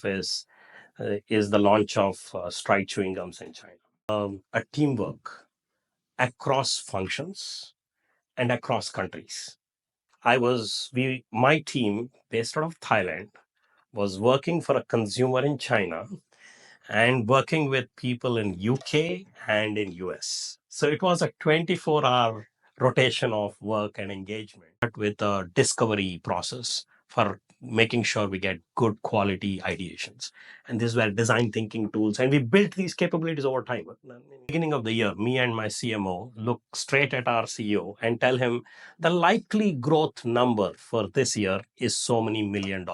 is the launch of Stride chewing gums in China. A teamwork across functions and across countries. My team based out of Thailand was working for a consumer in China and working with people in UK and in US. So it was a 24-hour rotation of work and engagement, but with a discovery process for making sure we get good quality ideations. And these were design thinking tools. And we built these capabilities over time. In the beginning of the year, me and my CMO look straight at our CEO and tell him the likely growth number for this year is so many $1 million,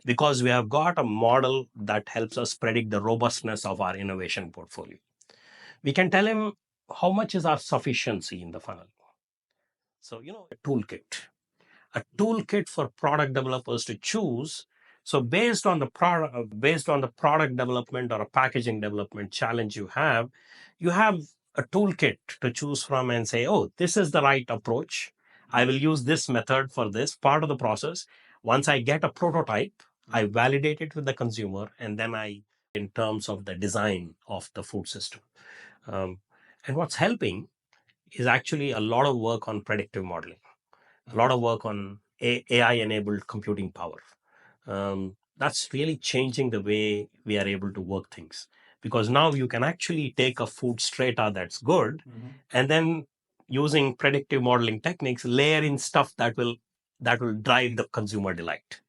because we have got a model that helps us predict the robustness of our innovation portfolio. We can tell him how much is our sufficiency in the funnel. So, a toolkit for product developers to choose. So based on the product development or a packaging development challenge you have a toolkit to choose from and say, oh, this is the right approach. I will use this method for this part of the process. Once I get a prototype, I validate it with the consumer, and then in terms of the design of the food system. And what's helping is actually a lot of work on predictive modeling, a lot of work on AI-enabled computing power. That's really changing the way we are able to work things, because now you can actually take a food strata that's good, and then using predictive modeling techniques, layer in stuff that will drive the consumer delight.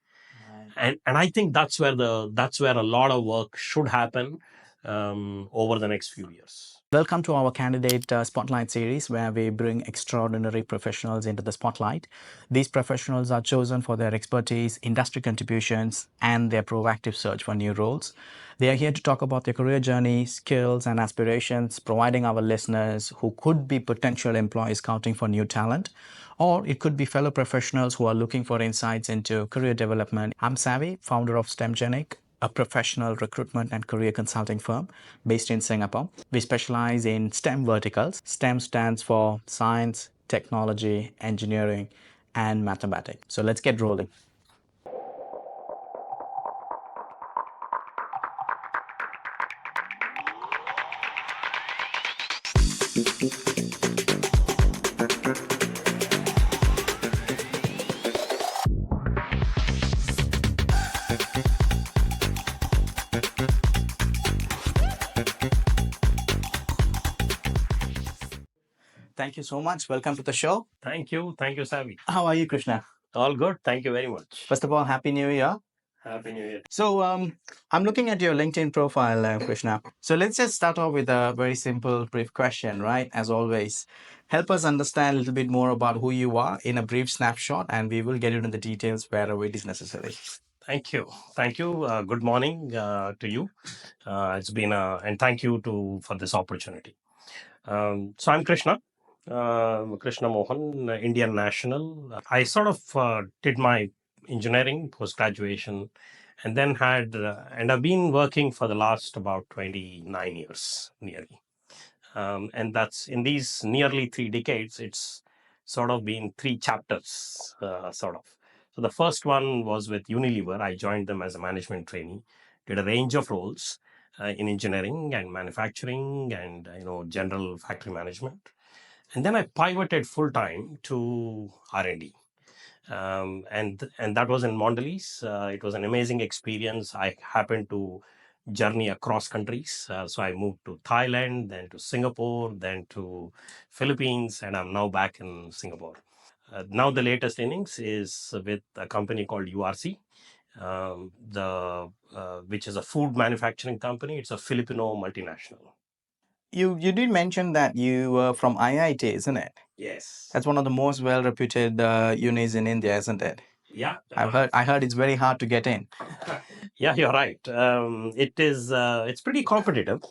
And I think that's where a lot of work should happen over the next few years. Welcome to our Candidate Spotlight series, where we bring extraordinary professionals into the spotlight. These professionals are chosen for their expertise, industry contributions, and their proactive search for new roles. They are here to talk about their career journey, skills, and aspirations, providing our listeners who could be potential employees scouting for new talent, or it could be fellow professionals who are looking for insights into career development. I'm Savvy, founder of Stemgenic, a professional recruitment and career consulting firm based in Singapore. We specialize in STEM verticals. STEM stands for science, technology, engineering, and mathematics. So let's get rolling. Thank you so much. Welcome to the show. Thank you, Savi. How are you, Krishna? All good. Thank you very much. First of all, Happy New Year. Happy New Year. So I'm looking at your LinkedIn profile, Krishna. So let's just start off with a very simple, brief question, right? As always, help us understand a little bit more about who you are in a brief snapshot, and we will get into the details wherever it is necessary. Thank you. Good morning to you. It's been and thank you for this opportunity. So I'm Krishna. Krishna Mohan, Indian national. I sort of did my engineering post-graduation, and then and I've been working for the last about 29 years nearly. And that's in these nearly 3 decades, it's sort of been 3 chapters, sort of. So the first one was with Unilever. I joined them as a management trainee, did a range of roles in engineering and manufacturing and general factory management. And then I pivoted full time to R&D. And that was in Mondelez. It was an amazing experience. I happened to journey across countries. So I moved to Thailand, then to Singapore, then to Philippines, and I'm now back in Singapore. Now the latest innings is with a company called URC, which is a food manufacturing company. It's a Filipino multinational. You did mention that you were from IIT, isn't it? Yes. That's one of the most well-reputed unis in India, isn't it? Yeah. I heard it's very hard to get in. Yeah, you're right. It's pretty competitive.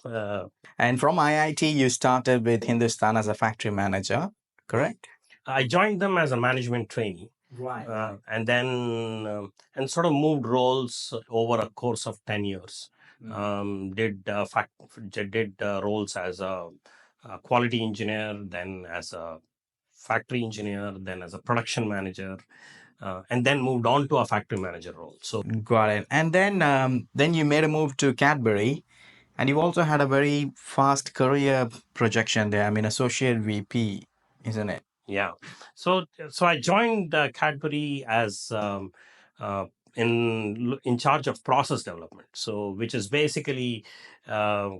And from IIT, you started with Hindustan as a factory manager, correct? I joined them as a management trainee. Right. And then and sort of moved roles over a course of 10 years. Did roles as a quality engineer, then as a factory engineer, then as a production manager. and then moved on to a factory manager role. So Got it. And then you made a move to Cadbury, and you also had a very fast career projection there. I mean, associate VP, isn't it? yeah, so I joined Cadbury as uh, in charge of process development. So which is basically uh,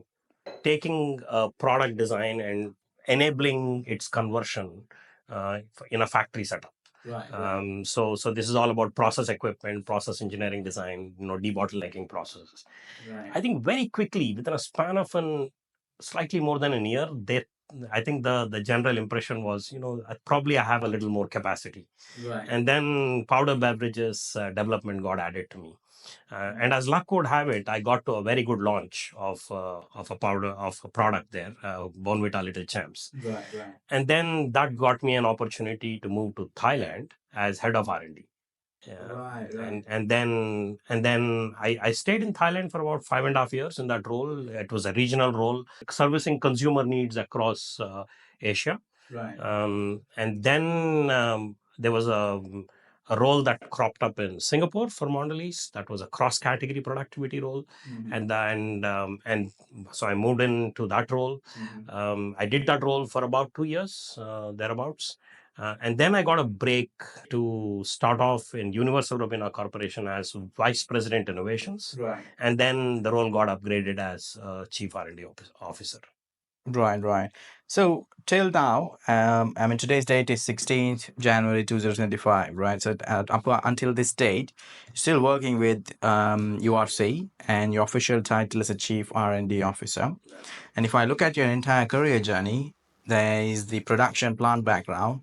taking a product design and enabling its conversion in a factory setup. So this is all about process equipment, process engineering design, debottlenecking processes. I think very quickly, within a span of slightly more than a year, I think the general impression was, probably I have a little more capacity. And then powder beverages development got added to me. And as luck would have it, I got to a very good launch of a product there, Bonvita Little Champs. And then that got me an opportunity to move to Thailand as head of R&D. And then I stayed in Thailand for about 5.5 years in that role. It was a regional role, servicing consumer needs across Asia. And then there was a role that cropped up in Singapore for Mondelez. That was a cross-category productivity role, and so I moved into that role. I did that role for about 2 years, thereabouts. And then I got a break to start off in Universal Robina Corporation as Vice President Innovations. And then the role got upgraded as Chief R&D Officer. Right. So till now, I mean, today's date is 16th January 2025, right? So until this date, you're still working with URC, and your official title is a Chief R&D Officer. And if I look at your entire career journey, there is the production plant background,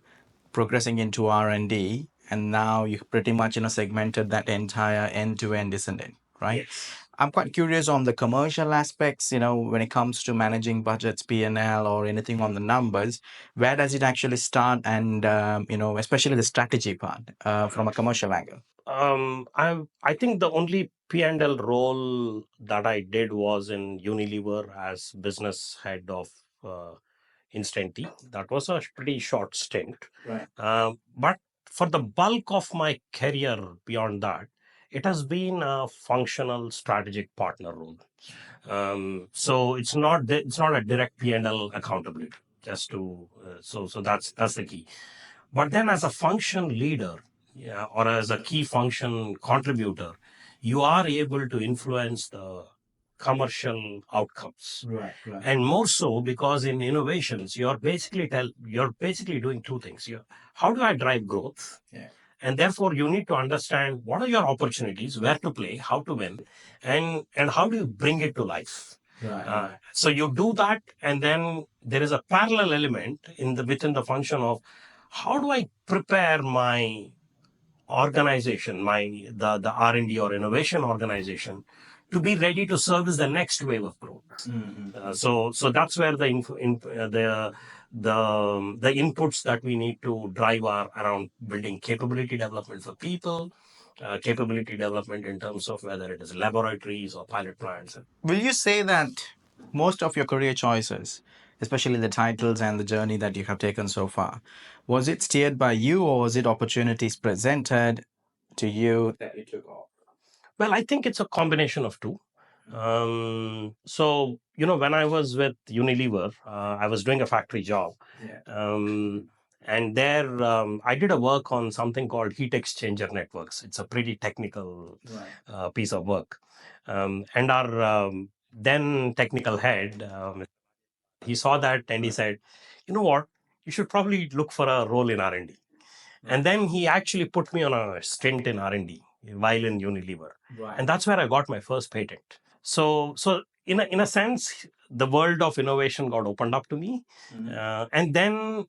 progressing into R&D, and now you pretty much segmented that entire end-to-end, isn't it? Right? Yes. I'm quite curious on the commercial aspects, when it comes to managing budgets, P&L, or anything on the numbers. Where does it actually start? And, especially the strategy part from a commercial angle. I think the only P&L role that I did was in Unilever as business head of Instant Tea. That was a pretty short stint. But for the bulk of my career beyond that, it has been a functional strategic partner role. So it's not a direct P&L accountability. Just to so that's the key. But then as a function leader, yeah, or as a key function contributor, you are able to influence the commercial outcomes. And more so because in innovations, you're basically doing two things. How do I drive growth? And therefore, you need to understand what are your opportunities, where to play, how to win, and how do you bring it to life. So you do that, and then there is a parallel element within the function of how do I prepare my organization, the R&D or innovation organization, to be ready to service the next wave of growth. So that's where the inputs that we need to drive are around building capability development for people, capability development in terms of whether it is laboratories or pilot plants. Will you say that most of your career choices, especially the titles and the journey that you have taken so far, was it steered by you, or was it opportunities presented to you that you took off? Well, I think it's a combination of two. So, when I was with Unilever, I was doing a factory job. And there, I did a work on something called heat exchanger networks. It's a pretty technical piece of work. And our then technical head, he saw that and he said, you know what, you should probably look for a role in R&D. And then he actually put me on a stint in R&D while in Unilever. And that's where I got my first patent. So in a sense, the world of innovation got opened up to me. And then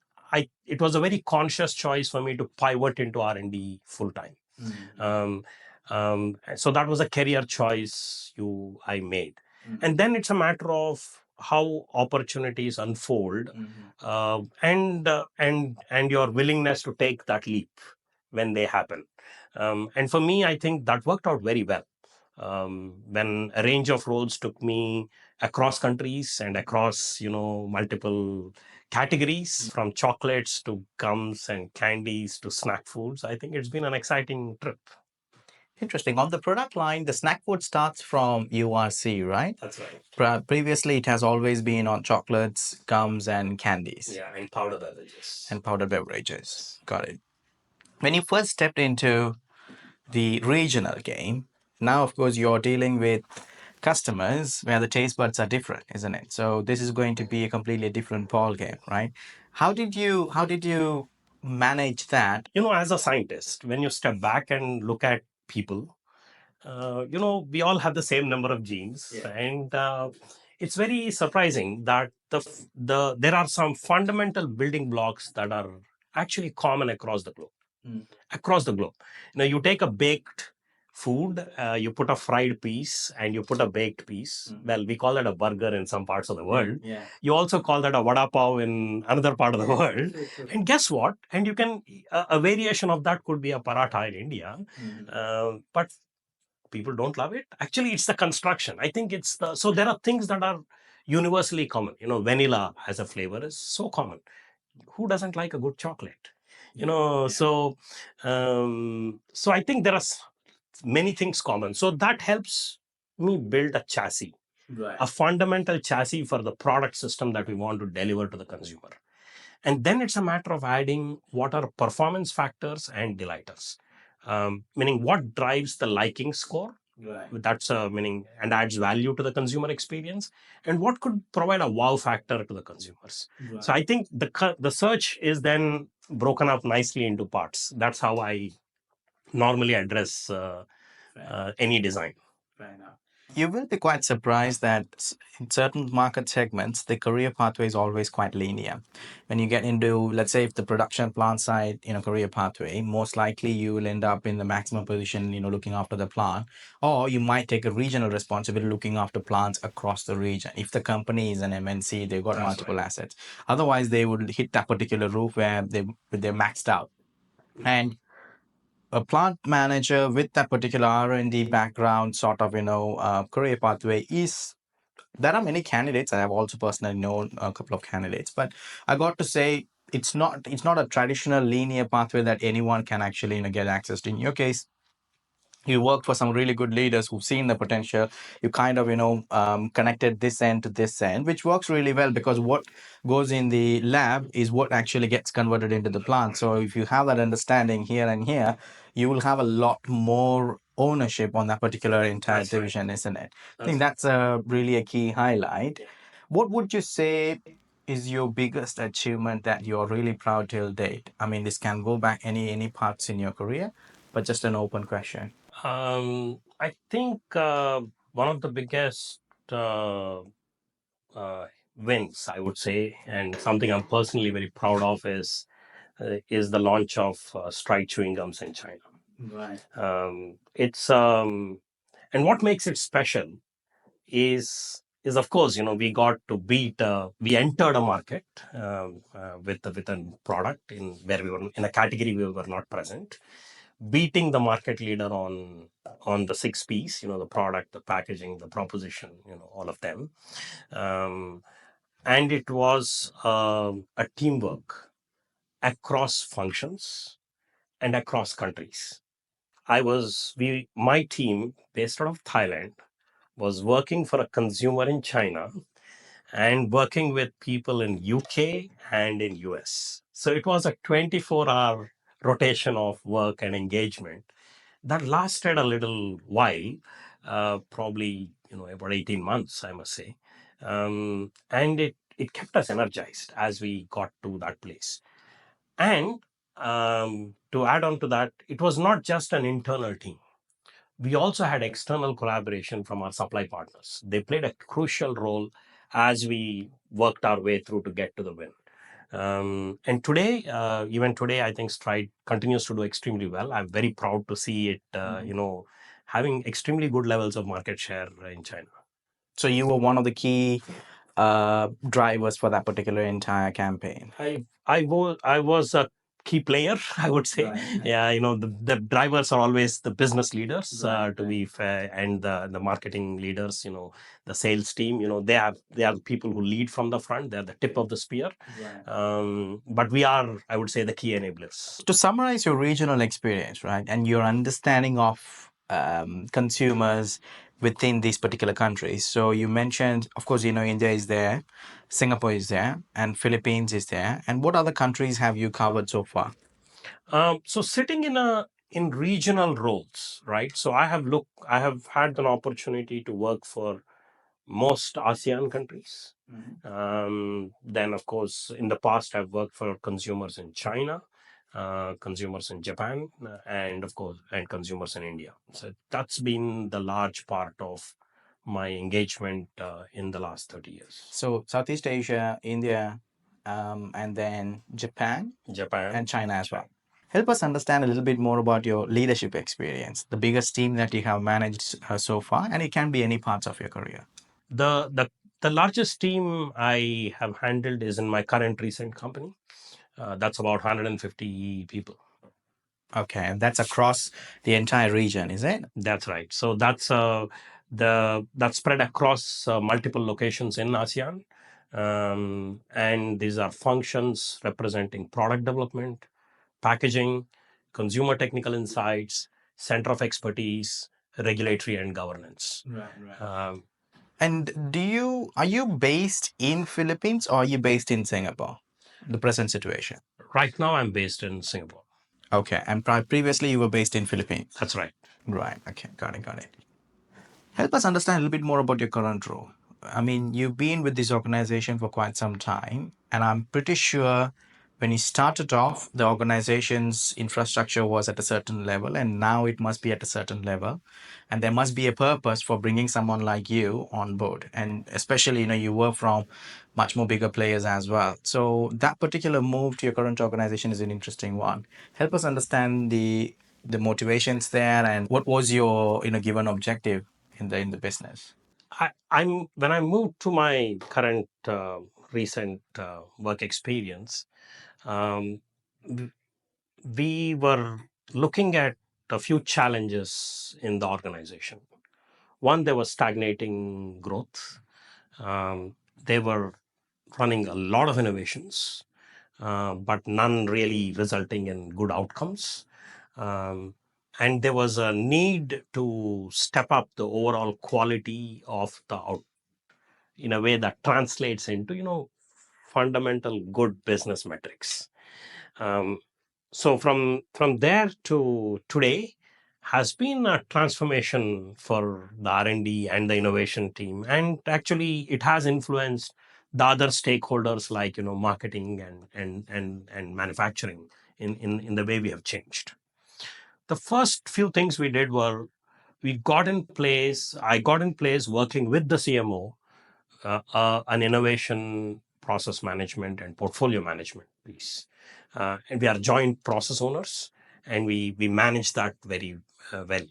it was a very conscious choice for me to pivot into R&D full time. So that was a career choice I made. And then it's a matter of how opportunities unfold, and your willingness to take that leap when they happen. And for me, I think that worked out very well. when a range of roles took me across countries and across multiple categories, from chocolates to gums and candies to snack foods. I think it's been an exciting trip. Interesting. On the product line, the snack food starts from URC, right? That's right. Previously, it has always been on chocolates, gums, and candies. Yeah, and powder beverages. And powdered beverages. Got it. When you first stepped into the regional game, now, of course, you're dealing with customers where the taste buds are different, isn't it? So this is going to be a completely different ball game, right? How did you manage that? As a scientist, when you step back and look at people, we all have the same number of genes. Yeah. And it's very surprising that there are some fundamental building blocks that are actually common across the globe. Across the globe, you take a baked food, you put a fried piece and you put a baked piece. Well, we call that a burger in some parts of the world. Yeah. You also call that a vada pav in another part of the world. And guess what? And you can a variation of that could be a paratha in India. But people don't love it. Actually, it's the construction. I think it's so there are things that are universally common. Vanilla as a flavor is so common. Who doesn't like a good chocolate? So I think there are many things common. So that helps me build a chassis, right, a fundamental chassis for the product system that we want to deliver to the consumer. And then it's a matter of adding what are performance factors and delighters, meaning what drives the liking score. Right. That's meaning and adds value to the consumer experience, and what could provide a wow factor to the consumers. Right. So I think the search is then broken up nicely into parts. That's how I normally address any design. Fair enough. You will be quite surprised that in certain market segments, the career pathway is always quite linear. When you get into, let's say, if the production plant side, career pathway, most likely you will end up in the maximum position, looking after the plant, or you might take a regional responsibility looking after plants across the region. If the company is an MNC, they've got multiple assets. Otherwise, they would hit that particular roof where they're maxed out. And a plant manager with that particular R&D background, sort of, career pathway is, there are many candidates. I have also personally known a couple of candidates, but I got to say it's not a traditional linear pathway that anyone can actually, get access to. In your case, you worked for some really good leaders who've seen the potential. You kind of connected this end to this end, which works really well, because what goes in the lab is what actually gets converted into the plant. So if you have that understanding here and here, you will have a lot more ownership on that particular entire That's division, right. Isn't it? I think that's really a key highlight. What would you say is your biggest achievement that you're really proud till date? I mean, this can go back any parts in your career, but just an open question. I think one of the biggest wins, I would say, and something I'm personally very proud of is the launch of Stride chewing gums in China. Right. It's and what makes it special is of course we got to beat we entered a market with a product in where we were in a category we were not present, beating the market leader on the 6 P's, the product, the packaging, the proposition, all of them. And it was a teamwork across functions and across countries. My team based out of Thailand was working for a consumer in China and working with people in UK and in US. So it was a 24-hour rotation of work and engagement that lasted a little while, probably about 18 months, I must say. And it kept us energized as we got to that place. And to add on to that, it was not just an internal team. We also had external collaboration from our supply partners. They played a crucial role as we worked our way through to get to the win. And today, even today, I think Stride continues to do extremely well. I'm very proud to see it, having extremely good levels of market share in China. So you were one of the key drivers for that particular entire campaign. I was a key player, I would say. Right. Yeah, the drivers are always the business leaders, right, to be fair, and the marketing leaders, the sales team, they are the people who lead from the front. They're the tip of the spear. Right. But we are, I would say, the key enablers. To summarize your regional experience, right, and your understanding of consumers within these particular countries. So you mentioned, of course, India is there, Singapore is there, and Philippines is there. And what other countries have you covered so far? So sitting in regional roles, right? So I have had an opportunity to work for most ASEAN countries. Then, of course, in the past, I've worked for consumers in China, consumers in Japan, and of course, and consumers in India. So that's been the large part of my engagement in the last 30 years. So Southeast Asia, India, and then Japan, Japan, and China as well. Help us understand a little bit more about your leadership experience, the biggest team that you have managed so far, and it can be any parts of your career. The the the largest team I have handled is in my current recent company. That's about 150 people. Okay, and that's across the entire region, is it? That's right. So that's spread across multiple locations in ASEAN, and these are functions representing product development, packaging, consumer technical insights, center of expertise, regulatory and governance. Right. And are you based in Philippines or are you based in Singapore? The present situation. Right now, I'm based in Singapore. Okay, and previously you were based in Philippines. That's right. Right. Okay, got it. Help us understand a little bit more about your current role. I mean, you've been with this organization for quite some time, and I'm pretty sure when you started off, the organization's infrastructure was at a certain level, and now it must be at a certain level. And there must be a purpose for bringing someone like you on board. And especially, you work from much more bigger players as well. So that particular move to your current organization is an interesting one. Help us understand the motivations there and what was your given objective in the business. I'm when I moved to my current recent work experience, um, w- we were looking at a few challenges in the organization. One, there was stagnating growth. They were running a lot of innovations, but none really resulting in good outcomes. Um, and there was a need to step up the overall quality of the out in a way that translates into fundamental good business metrics. Um, so from there to today has been a transformation for the R&D and the innovation team, and actually it has influenced the other stakeholders like marketing and manufacturing in the way we have changed. The first few things we did were I got in place working with the CMO, an innovation process management and portfolio management piece. And we are joint process owners, and we manage that very well.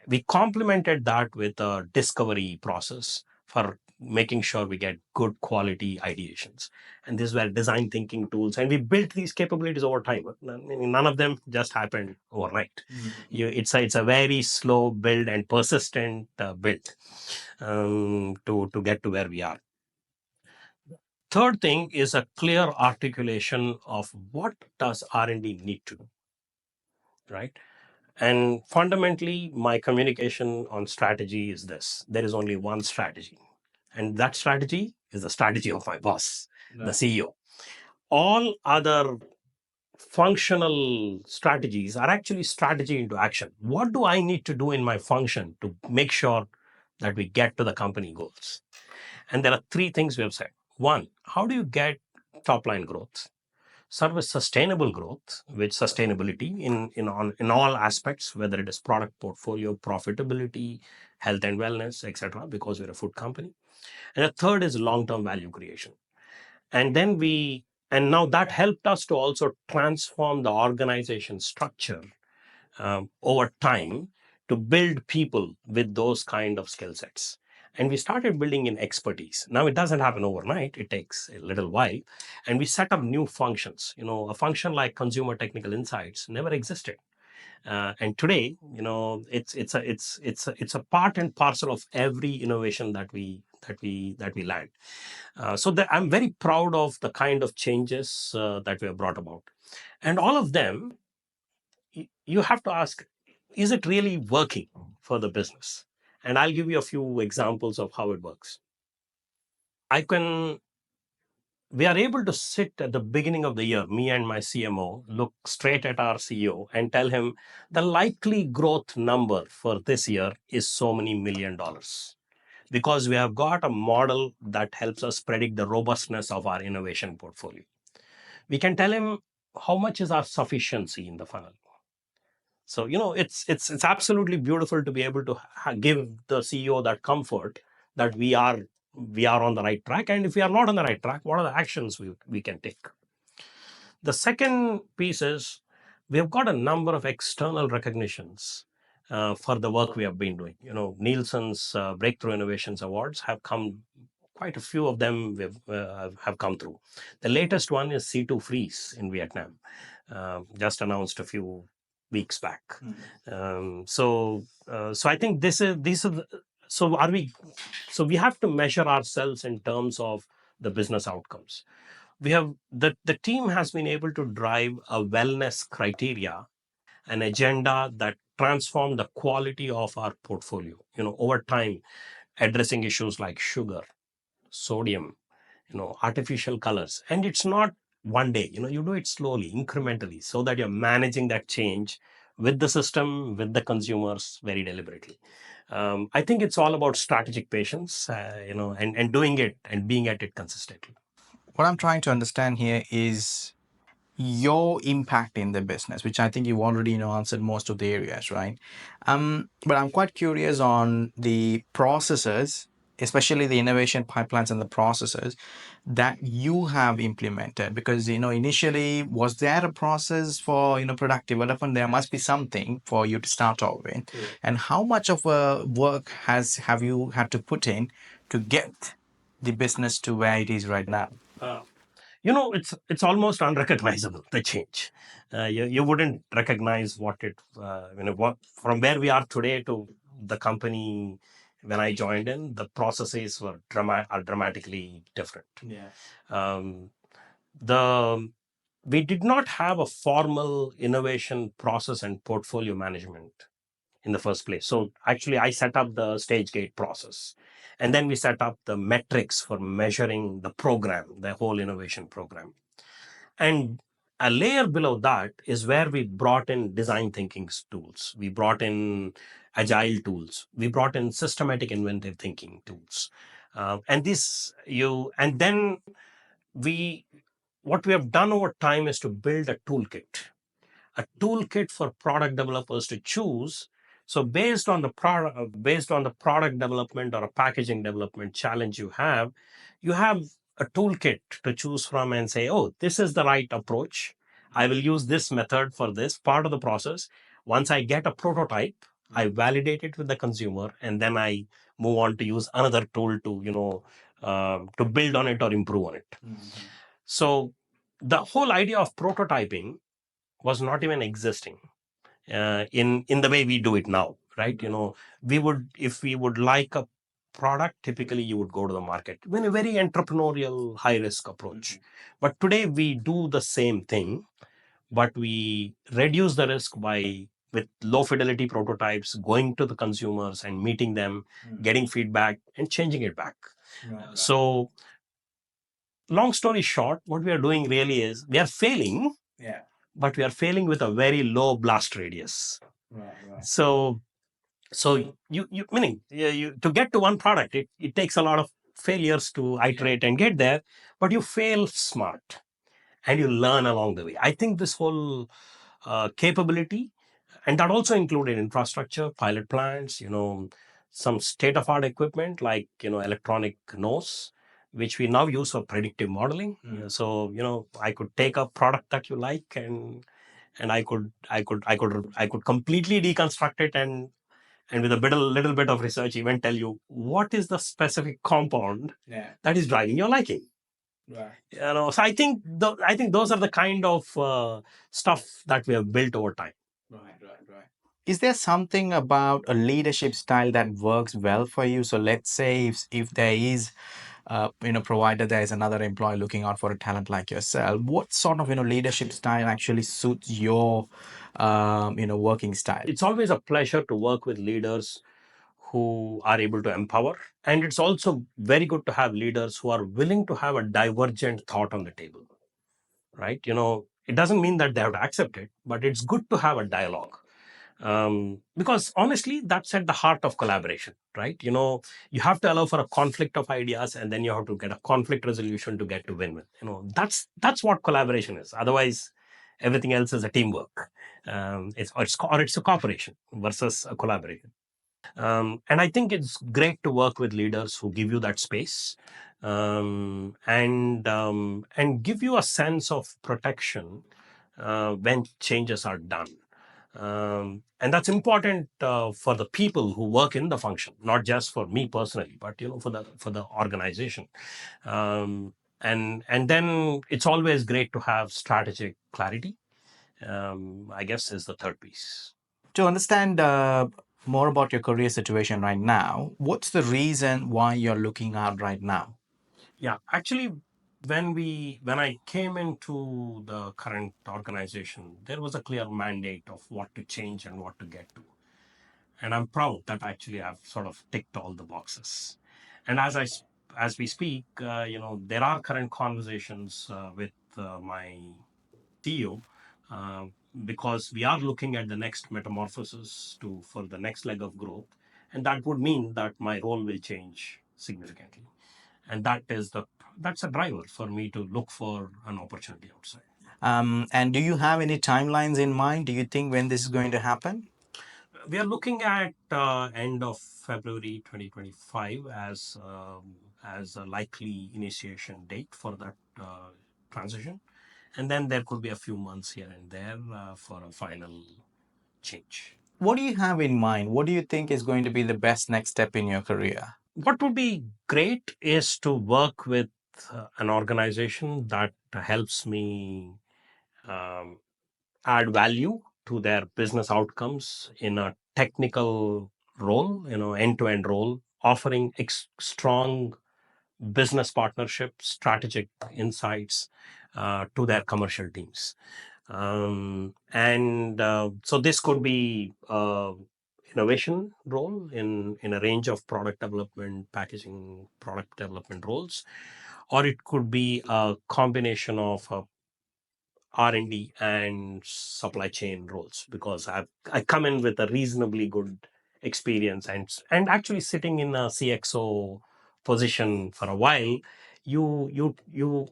We complemented that with a discovery process for making sure we get good quality ideations. And these were design thinking tools, and we built these capabilities over time. I mean, none of them just happened overnight. It's a very slow build and persistent build to get to where we are. Third thing is a clear articulation of what does R&D need to do, right? And fundamentally, my communication on strategy is this: there is only one strategy, and that strategy is the strategy of my boss, the CEO. All other functional strategies are actually strategy into action. What do I need to do in my function to make sure that we get to the company goals? And there are three things we have said. One, how do you get top line growth? Service sustainable growth with sustainability in all aspects, whether it is product portfolio, profitability, health and wellness, etc., because we're a food company. And the third is long-term value creation. And then now that helped us to also transform the organization structure over time to build people with those kind of skill sets. And we started building in expertise. Now it doesn't happen overnight, it takes a little while. And we set up new functions. A function like consumer technical insights never existed. And today, it's a part and parcel of every innovation that we land. I'm very proud of the kind of changes that we have brought about, and all of them. You have to ask, is it really working for the business? And I'll give you a few examples of how it works. I can We are able to sit at the beginning of the year, me and my CMO, look straight at our CEO and tell him the likely growth number for this year is so many $1 million, because we have got a model that helps us predict the robustness of our innovation portfolio. We can tell him how much is our sufficiency in the funnel. So it's absolutely beautiful to be able to give the CEO that comfort that we are on the right track, and if we are not on the right track, what are the actions we can take. The second piece is we have got a number of external recognitions for the work we have been doing. Nielsen's Breakthrough Innovations Awards have come. Quite a few of them have come through. The latest one is C2 Freeze in Vietnam, just announced a few weeks back. So I think these are so are we. So we have to measure ourselves in terms of the business outcomes. The team has been able to drive a wellness criteria, an agenda that transformed the quality of our portfolio. Over time, addressing issues like sugar, sodium, artificial colors, and it's not one day. You do it slowly, incrementally, so that you're managing that change with the system, with the consumers, very deliberately. I think it's all about strategic patience, and doing it and being at it consistently. What I'm trying to understand here is your impact in the business, which I think you've already answered most of the areas, right? But I'm quite curious on the processes, especially the innovation pipelines and the processes that you have implemented. Because initially, was there a process for product development? There must be something for you to start off with. And how much of a work have you had to put in to get the business to where it is right now? It's almost unrecognizable, the change. You wouldn't recognize what from where we are today to the company when I joined in. The processes are dramatically different. Um, the we did not have a formal innovation process and portfolio management in the first place. So actually, I set up the stage gate process, and then we set up the metrics for measuring the program, the whole innovation program. And a layer below that is where we brought in design thinking tools. We brought in agile tools. We brought in systematic inventive thinking tools. And then we, what we have done over time is to build a toolkit for product developers to choose. So based on the product development or a packaging development challenge you have a toolkit to choose from and say, oh, this is the right approach. I will use this method for this part of the process. Once I get a prototype, I validate it with the consumer, and then I move on to use another tool to build on it or improve on it. So the whole idea of prototyping was not even existing in the way we do it now, right? If we would like a product, typically you would go to the market in a very entrepreneurial, high risk approach. But today we do the same thing, but we reduce the risk with low fidelity prototypes, going to the consumers and meeting them, getting feedback and changing it back. So long story short, what we are doing really is we are failing, but we are failing with a very low blast radius. So you meaning, you to get to one product, it takes a lot of failures to iterate and get there, but you fail smart and you learn along the way. I think this whole capability, and that also included infrastructure, pilot plants, some state of art equipment like electronic nose, which we now use for predictive modeling. So I could take a product that you like, and I could completely deconstruct it and with a little bit of research, even tell you what is the specific compound that is driving your liking. So I think those are the kind of stuff that we have built over time. Is there something about a leadership style that works well for you? So let's say if there is, provided there is another employee looking out for a talent like yourself, what sort of leadership style actually suits your working style? It's always a pleasure to work with leaders who are able to empower, and it's also very good to have leaders who are willing to have a divergent thought on the table. Right? It doesn't mean that they have to accept it, but it's good to have a dialogue. Because honestly, that's at the heart of collaboration, right? You have to allow for a conflict of ideas, and then you have to get a conflict resolution to get to win-win. That's what collaboration is. Otherwise, everything else is a teamwork. It's a cooperation versus a collaboration. And I think it's great to work with leaders who give you that space, and give you a sense of protection when changes are done. And that's important for the people who work in the function, not just for me personally, but for the organization. And then it's always great to have strategic clarity. I guess is the third piece. To understand more about your career situation right now, what's the reason why you're looking out right now? Yeah, actually, when I came into the current organization, there was a clear mandate of what to change and what to get to, and I'm proud that actually I've sort of ticked all the boxes. And as we speak, there are current conversations with my CEO, uh, because we are looking at the next metamorphosis for the next leg of growth, and that would mean that my role will change significantly, and that's a driver for me to look for an opportunity outside. And do you have any timelines in mind? Do you think when this is going to happen? We are looking at end of February 2025 as a likely initiation date for that transition, and then there could be a few months here and there for a final change. What do you have in mind? What do you think is going to be the best next step in your career? What would be great is to work with an organization that helps me um, add value to their business outcomes in a technical role, end-to-end role, offering strong business partnerships, strategic insights to their commercial teams. And so this could be innovation role in a range of product development, packaging, product development roles, or it could be a combination of R&D and supply chain roles, because I come in with a reasonably good experience, and actually sitting in a CXO position for a while, you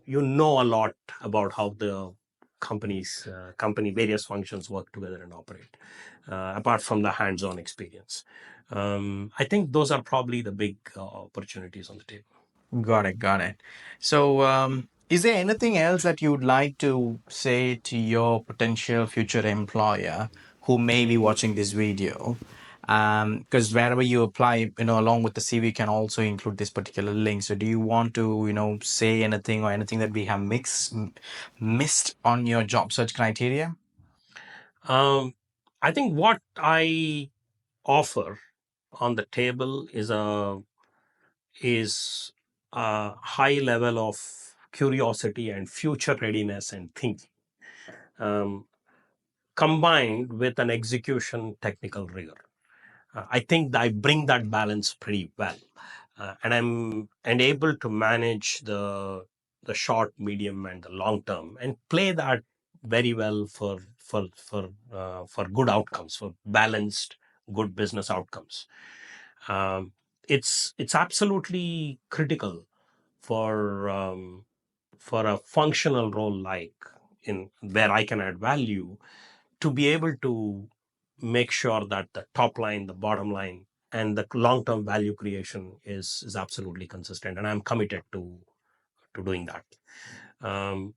know a lot about how the company various functions work together and operate, apart from the hands-on experience. I think those are probably the big opportunities on the table. Got it, got it. So, is there anything else that you'd like to say to your potential future employer who may be watching this video? Because wherever you apply, along with the CV can also include this particular link. So, do you want to, say anything or anything that we have missed on your job search criteria? Um, I think what I offer on the table is a high level of curiosity and future readiness and thinking, um, combined with an execution technical rigor. I think that I bring that balance pretty well, and able to manage the short, medium, and the long term, and play that very well for good outcomes, for balanced, good business outcomes. Um, it's absolutely critical for a functional role like in where I can add value, to be able to make sure that the top line, the bottom line, and the long term value creation is absolutely consistent, and I'm committed to doing that. Um,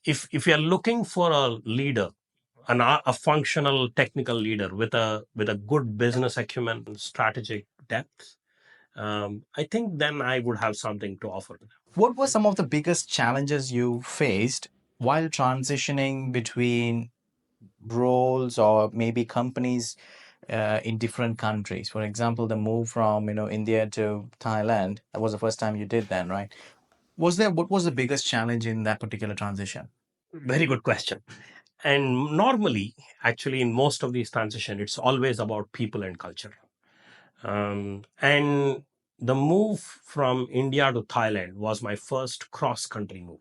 if you're looking for a leader a functional technical leader with a good business acumen and strategic depth, I think then I would have something to offer. What were some of the biggest challenges you faced while transitioning between roles or maybe companies in different countries? For example, the move from India to Thailand. That was the first time you did that, right? What was the biggest challenge in that particular transition? Very good question. And normally, actually, in most of these transitions, it's always about people and culture. And the move from India to Thailand was my first cross country move.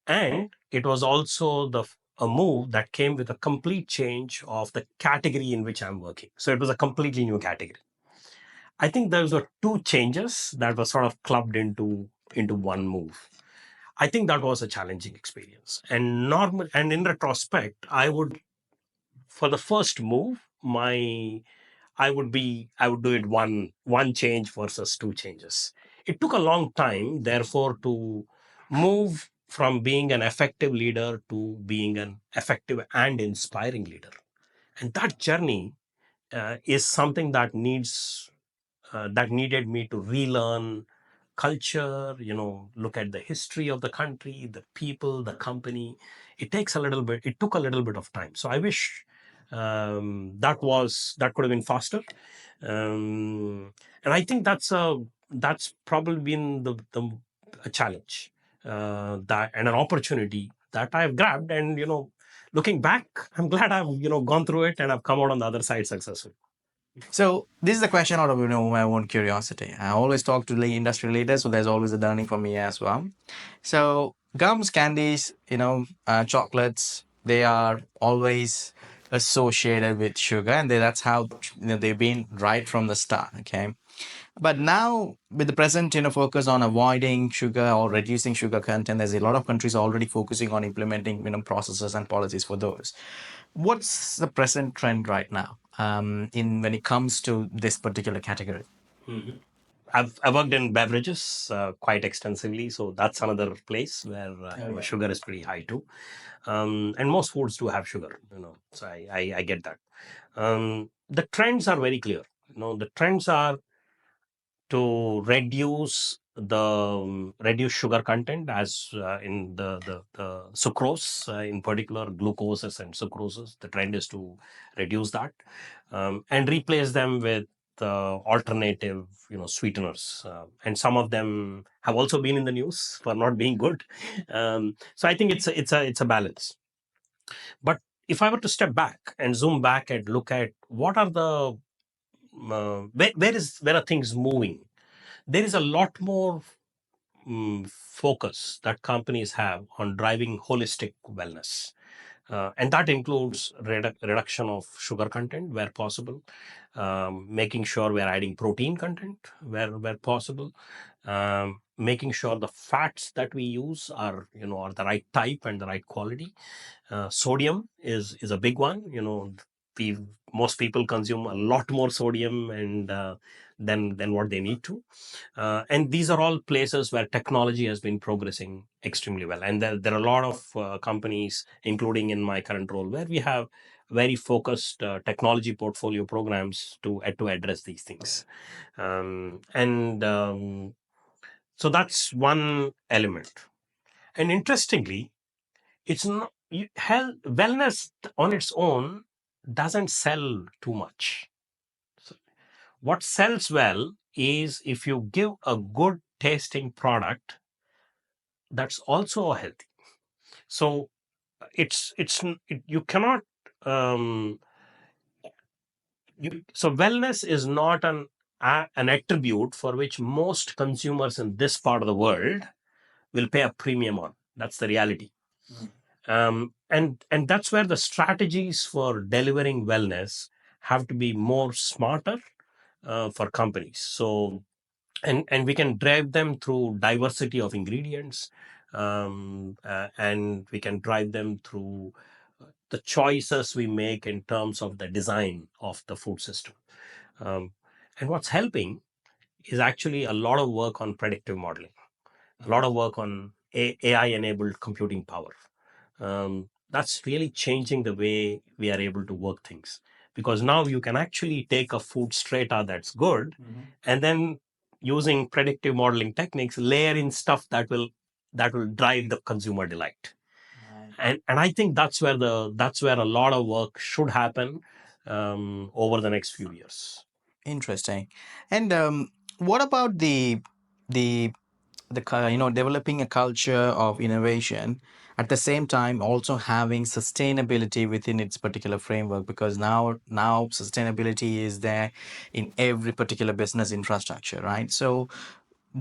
And it was also a move that came with a complete change of the category in which I'm working. So it was a completely new category. I think those were two changes that were sort of clubbed into one move. I think that was a challenging experience. And in retrospect, I would, for the first move, I would do it one change versus two changes. It took a long time, therefore, to move from being an effective leader to being an effective and inspiring leader. And that journey is something that needed me to relearn culture, look at the history of the country, the people, the company. It took a little bit of time. So I wish that could have been faster. And I think that's probably been the a challenge, that and an opportunity that I've grabbed. And looking back, I'm glad I've gone through it and I've come out on the other side successful. So this is a question out of my own curiosity. I always talk to the industry leaders, so there's always a learning for me as well. So gums, candies, chocolates, they are always associated with sugar, and that's how they've been right from the start. Okay, but now with the present focus on avoiding sugar or reducing sugar content, there's a lot of countries already focusing on implementing processes and policies for those. What's the present trend right now in when it comes to this particular category? Mhm. I've worked in beverages quite extensively, so that's another place where sugar is pretty high too. And most foods do have sugar, so I get that. The trends are very clear. The trends are to reduce sugar content, as in the sucrose, in particular glucoses and sucroses. The trend is to reduce that, and replace them with alternative sweeteners, and some of them have also been in the news for not being good. So I think it's a balance. But if I were to step back and zoom back and look at what are the where are things moving, there is a lot more focus that companies have on driving holistic wellness. And that includes reduction of sugar content where possible, making sure we're adding protein content where possible, making sure the fats that we use are the right type and the right quality. Sodium is a big one. We Most people consume a lot more sodium and than what they need to. And these are all places where technology has been progressing extremely well. And there are a lot of companies, including in my current role, where we have very focused technology portfolio programs to address these things. And So that's one element. And interestingly, it's not health wellness on its own doesn't sell too much. So what sells well is if you give a good tasting product that's also healthy. So you cannot um so wellness is not an attribute for which most consumers in this part of the world will pay a premium on. That's the reality. And that's where the strategies for delivering wellness have to be more smarter for companies. So and we can drive them through diversity of ingredients, and we can drive them through the choices we make in terms of the design of the food system. um, and what's helping is actually a lot of work on predictive modeling, a lot of work on AI enabled computing power. that's really changing the way we are able to work things, because now you can actually take a food strata that's good, and then using predictive modeling techniques layer in stuff that will drive the consumer delight. And I think that's where a lot of work should happen over the next few years. Interesting. And what about the developing a culture of innovation at the same time also having sustainability within its particular framework, because now sustainability is there in every particular business infrastructure, right? So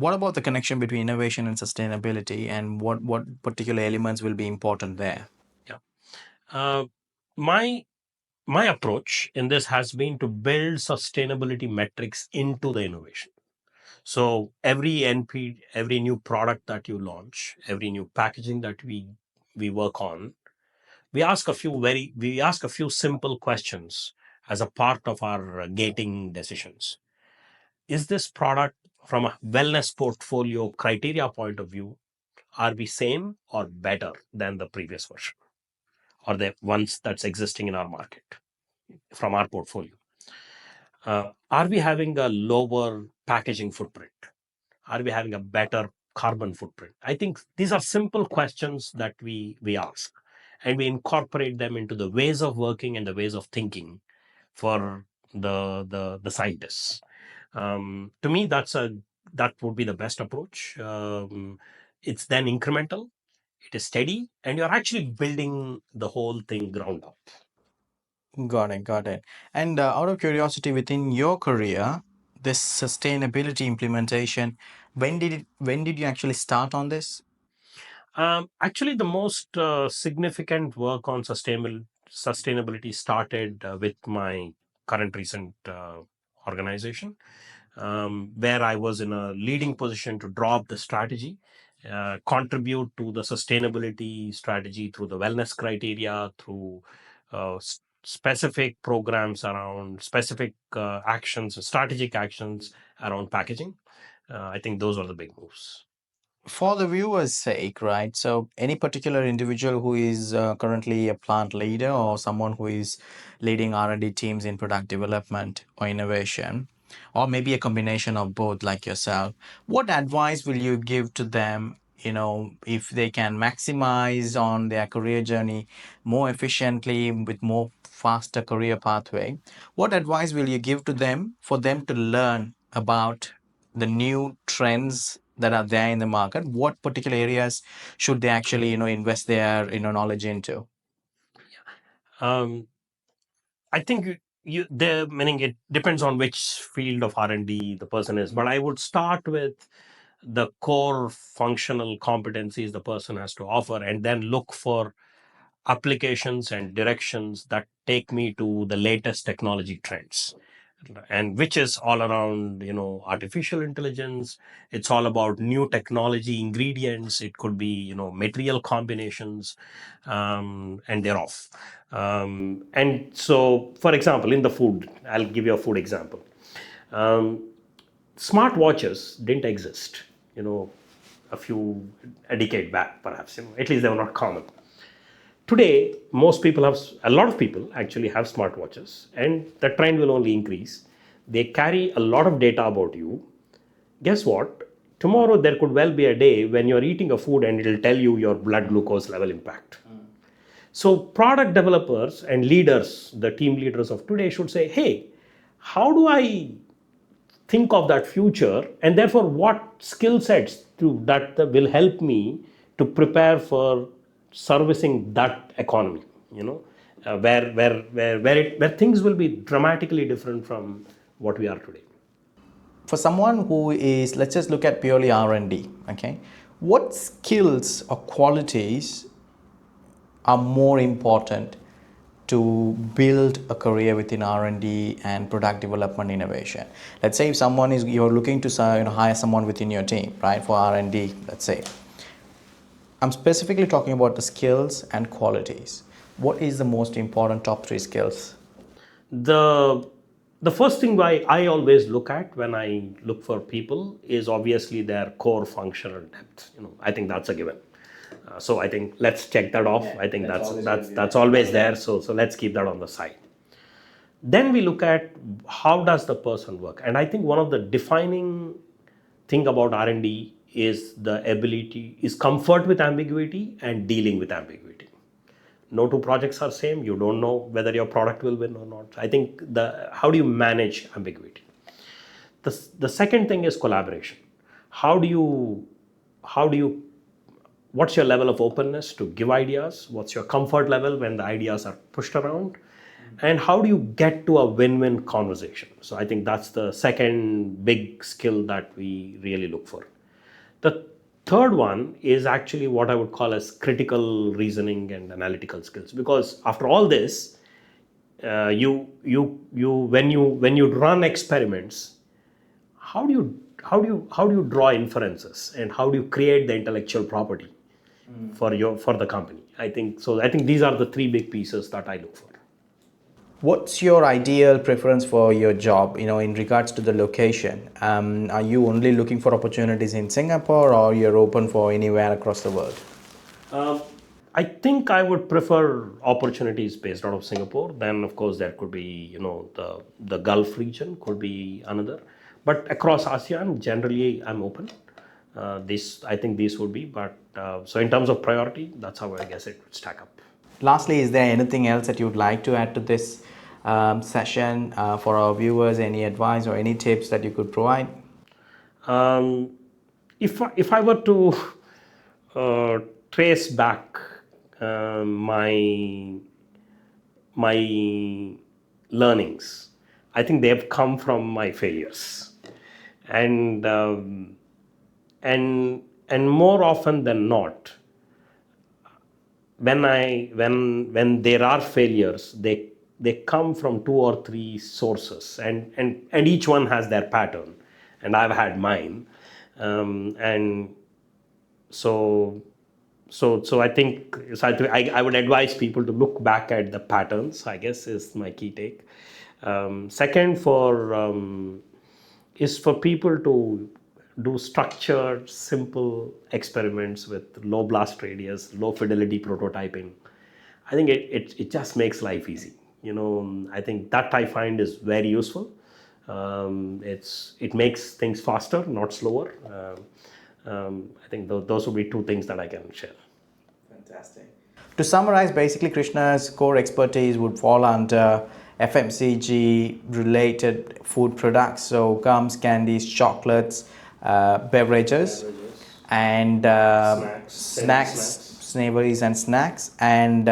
what about the connection between innovation and sustainability, and what particular elements will be important there? Yeah. uh, my my approach in this has been to build sustainability metrics into the innovation. So every new product that you launch, every new packaging that we work on, we ask a few simple questions as a part of our gating decisions. Is this product, from a wellness portfolio criteria point of view, are we same or better than the previous version or the ones that's existing in our market from our portfolio? Are we having a lower packaging footprint? Are we having a better carbon footprint? I think these are simple questions that we ask, and we incorporate them into the ways of working and the ways of thinking for the scientists. To me, that would be the best approach. It's then incremental, it is steady, and you're actually building the whole thing ground up. Got it, got it. And out of curiosity, within your career, this sustainability implementation, when did you actually start on this? Actually, the most significant work on sustainability started with my current recent organization, where I was in a leading position to draw up the strategy, contribute to the sustainability strategy through the wellness criteria, through specific programs around specific actions, strategic actions around packaging. I think those are the big moves. For the viewer's sake, right? So, any particular individual who is currently a plant leader or someone who is leading R&D teams in product development or innovation, or maybe a combination of both, like yourself, what advice will you give to them? If they can maximize on their career journey more efficiently with more faster career pathway, what advice will you give to them for them to learn about the new trends that are there in the market? What particular areas should they actually invest their knowledge into? Um, I think the meaning, it depends on which field of R&D the person is, but I would start with the core functional competencies the person has to offer, and then look for applications and directions that take me to the latest technology trends, and which is all around artificial intelligence. It's all about new technology ingredients. It could be material combinations, and thereof. And so, for example, in the food, I'll give you a food example. um, Smart watches didn't exist a decade back, perhaps. At least they were not common. Today, a lot of people actually have smartwatches, and the trend will only increase. They carry a lot of data about you. Guess what? Tomorrow, there could well be a day when you're eating a food and it'll tell you your blood glucose level impact. So, product developers and leaders, the team leaders of today, should say, hey, how do I think of that future, and therefore what skill sets that will help me to prepare for servicing that economy, where things will be dramatically different from what we are today. For someone who is, let's just look at purely R&D, okay, what skills or qualities are more important to build a career within R&D and product development innovation? Let's say if you're looking to hire someone within your team, right, for R&D, let's say. I'm specifically talking about the skills and qualities. What is the most important top three skills? The first thing I always look at when I look for people is obviously their core functional depth. I think that's a given. So I think let's check that off. Yeah, I think that's always gonna be that's there. always there. So let's keep that on the side. Then we look at how does the person work, and I think one of the defining thing about R&D is the ability is comfort with ambiguity and dealing with ambiguity. No two projects are same. You don't know whether your product will win or not. I think the how do you manage ambiguity? The second thing is collaboration. How do you how do you what's your level of openness to give ideas? What's your comfort level when the ideas are pushed around? And how do you get to a win-win conversation? So I think that's the second big skill that we really look for. The third one is actually what I would call as critical reasoning and analytical skills, because after all this, when you run experiments, how do you draw inferences and how do you create the intellectual property for the company? I think so. I think these are the three big pieces that I look for. What's your ideal preference for your job, in regards to the location? Are you only looking for opportunities in Singapore or you're open for anywhere across the world? I think I would prefer opportunities based out of Singapore. Then, of course, there could be, the Gulf region could be another. But across ASEAN, generally, I'm open. I think these would be. But so in terms of priority, that's how I guess it would stack up. Lastly, is there anything else that you'd like to add to this session for our viewers? Any advice or any tips that you could provide? Um, if I were to trace back my learnings, I think they have come from my failures, and and more often than not, when there are failures, they come from two or three sources, and each one has their pattern, and I've had mine, and so I would advise people to look back at the patterns, I guess, is my key take. Second, is for people to do structured, simple experiments with low blast radius, low fidelity prototyping. I think it just makes life easy. I think that I find is very useful. It makes things faster, not slower. I think those would be two things that I can share. Fantastic. To summarize, basically, Krishna's core expertise would fall under FMCG related food products, so gums, candies, chocolates, beverages, and snacks, savories, and snacks. And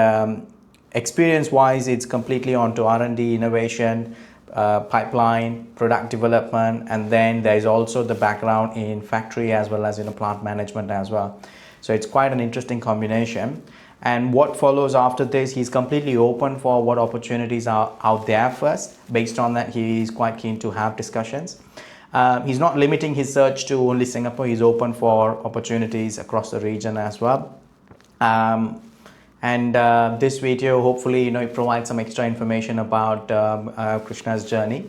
experience-wise, it's completely onto R&D, innovation, pipeline, product development, and then there's also the background in factory as well as plant management as well. So it's quite an interesting combination. And what follows after this, he's completely open for what opportunities are out there first. Based on that, he's quite keen to have discussions. He's not limiting his search to only Singapore. He's open for opportunities across the region as well. This video, hopefully, it provides some extra information about Krishna's journey.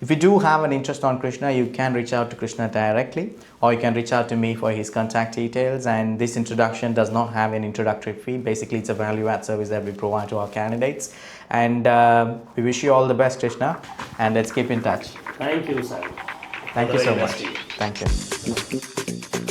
If you do have an interest on Krishna, you can reach out to Krishna directly, or you can reach out to me for his contact details. And this introduction does not have an introductory fee. Basically, it's a value-add service that we provide to our candidates. And we wish you all the best, Krishna, and let's keep in touch. Thank you, Sam. Thank you so much. Thank you.